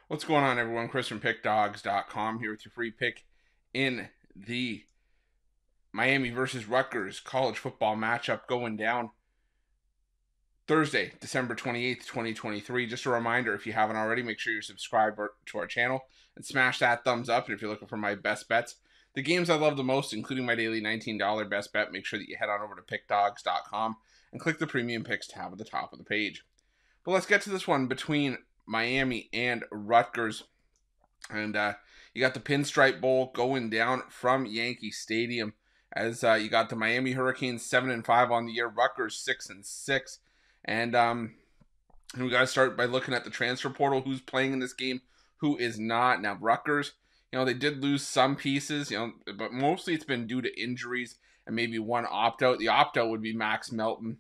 What's going on, everyone? Chris from Pickdawgz.com here with your free pick in the Miami versus Rutgers college football matchup going down Thursday, December 28th, 2023. Just a reminder, if you haven't already, make sure you're subscribed to our channel and smash that thumbs up. And if you're looking for my best bets, the games I love the most, including my daily $19 best bet, make sure that you head on over to Pickdawgz.com and click the premium picks tab at the top of the page. But let's get to this one between Miami and Rutgers. And you got the Pinstripe Bowl going down from Yankee Stadium as you got the Miami Hurricanes 7-5 on the year, Rutgers 6-6. And we got to start by looking at the transfer portal, who's playing in this game, who is not. Now, Rutgers, they did lose some pieces, but mostly it's been due to injuries and maybe one opt-out. The opt-out would be Max Melton,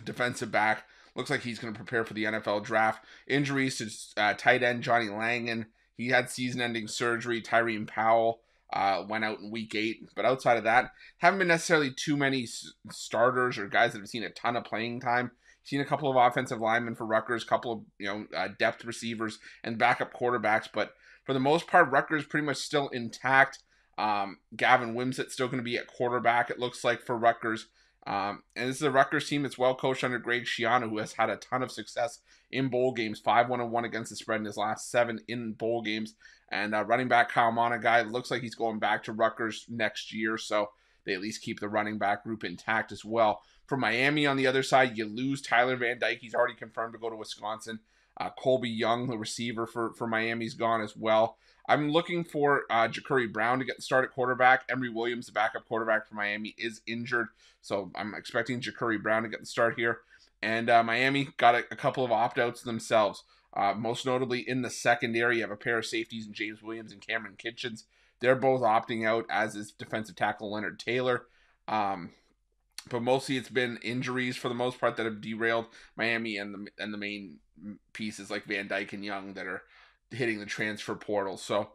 defensive back. Looks like he's going to prepare for the NFL draft. Injuries to tight end Johnny Langan. He had season-ending surgery. Tyreen Powell went out in week 8. But outside of that, haven't been necessarily too many starters or guys that have seen a ton of playing time. Seen a couple of offensive linemen for Rutgers, a couple of depth receivers and backup quarterbacks. But for the most part, Rutgers pretty much still intact. Gavin Wimsatt's still going to be at quarterback, it looks like, for Rutgers. And this is a Rutgers team that's well coached under Greg Schiano, who has had a ton of success in bowl games. 5-1-1 against the spread in his last 7 in bowl games. And running back Kyle Monagai looks like he's going back to Rutgers next year, so they at least keep the running back group intact as well. For Miami on the other side, you lose Tyler Van Dyke. He's already confirmed to go to Wisconsin. Colby Young, the receiver for Miami's gone as well. I'm looking for Ja'Curry Brown to get the start at quarterback. Emory Williams, the backup quarterback for Miami, is injured, so I'm expecting Ja'Curry Brown to get the start here. And Miami got a couple of opt-outs themselves. Most notably in the secondary, you have a pair of safeties in James Williams and Cameron Kitchens. They're both opting out, as is defensive tackle Leonard Taylor. But mostly it's been injuries for the most part that have derailed Miami, and the main pieces like Van Dyke and Young that are hitting the transfer portal. So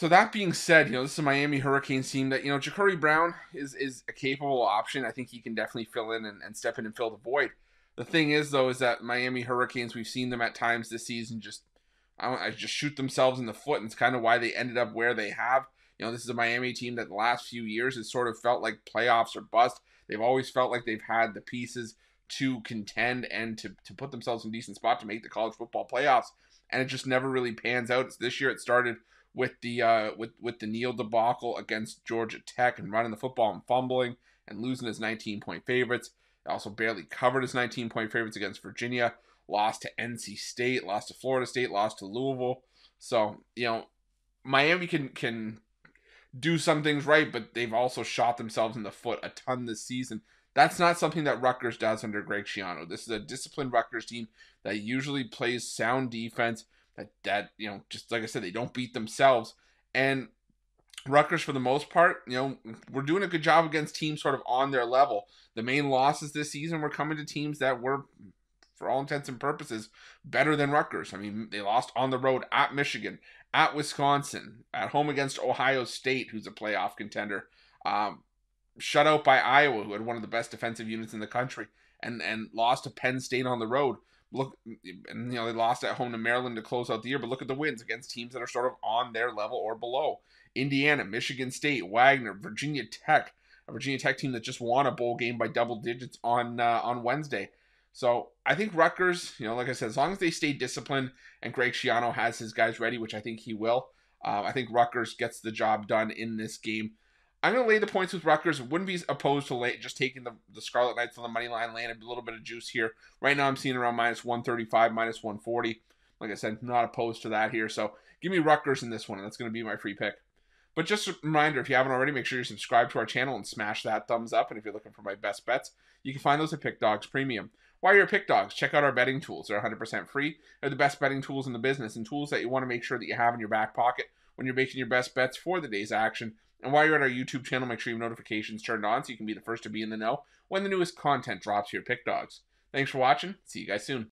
that being said, this is a Miami Hurricanes team that, Ja'Curry Brown is a capable option. I think he can definitely fill in and step in and fill the void. The thing is, though, is that Miami Hurricanes, we've seen them at times this season just shoot themselves in the foot, and it's kind of why they ended up where they have. This is a Miami team that the last few years has sort of felt like playoffs or bust. They've always felt like they've had the pieces to contend and to put themselves in a decent spot to make the college football playoffs, and it just never really pans out. This year it started with the with the Neal debacle against Georgia Tech and running the football and fumbling and losing as 19-point favorites. They also barely covered as 19-point favorites against Virginia, lost to NC State, lost to Florida State, lost to Louisville. So, Miami can do some things right, but they've also shot themselves in the foot a ton this season. That's not something that Rutgers does under Greg Schiano. This is a disciplined Rutgers team that usually plays sound defense, that just like I said, they don't beat themselves. And Rutgers, for the most part, we're doing a good job against teams sort of on their level. The main losses this season were coming to teams that were, for all intents and purposes, better than Rutgers. I mean, they lost on the road at Michigan, at Wisconsin, at home against Ohio State, who's a playoff contender, shut out by Iowa, who had one of the best defensive units in the country, and lost to Penn State on the road. Look, and they lost at home to Maryland to close out the year, but look at the wins against teams that are sort of on their level or below. Indiana, Michigan State, Wagner, Virginia Tech, a Virginia Tech team that just won a bowl game by double digits on Wednesday. So I think Rutgers, like I said, as long as they stay disciplined and Greg Schiano has his guys ready, which I think he will, I think Rutgers gets the job done in this game. I'm going to lay the points with Rutgers. Wouldn't be opposed to just taking the Scarlett Knights on the money line, laying a little bit of juice here. Right now I'm seeing around minus 135, minus 140. Like I said, not opposed to that here. So give me Rutgers in this one, and that's going to be my free pick. But just a reminder, if you haven't already, make sure you subscribe to our channel and smash that thumbs up. And if you're looking for my best bets, you can find those at Pick Dawgz Premium. While you're at Pick Dawgz, check out our betting tools. They're 100% free. They're the best betting tools in the business, and tools that you want to make sure that you have in your back pocket when you're making your best bets for the day's action. And while you're at our YouTube channel, make sure you have notifications turned on so you can be the first to be in the know when the newest content drops here at Pick Dawgz. Thanks for watching. See you guys soon.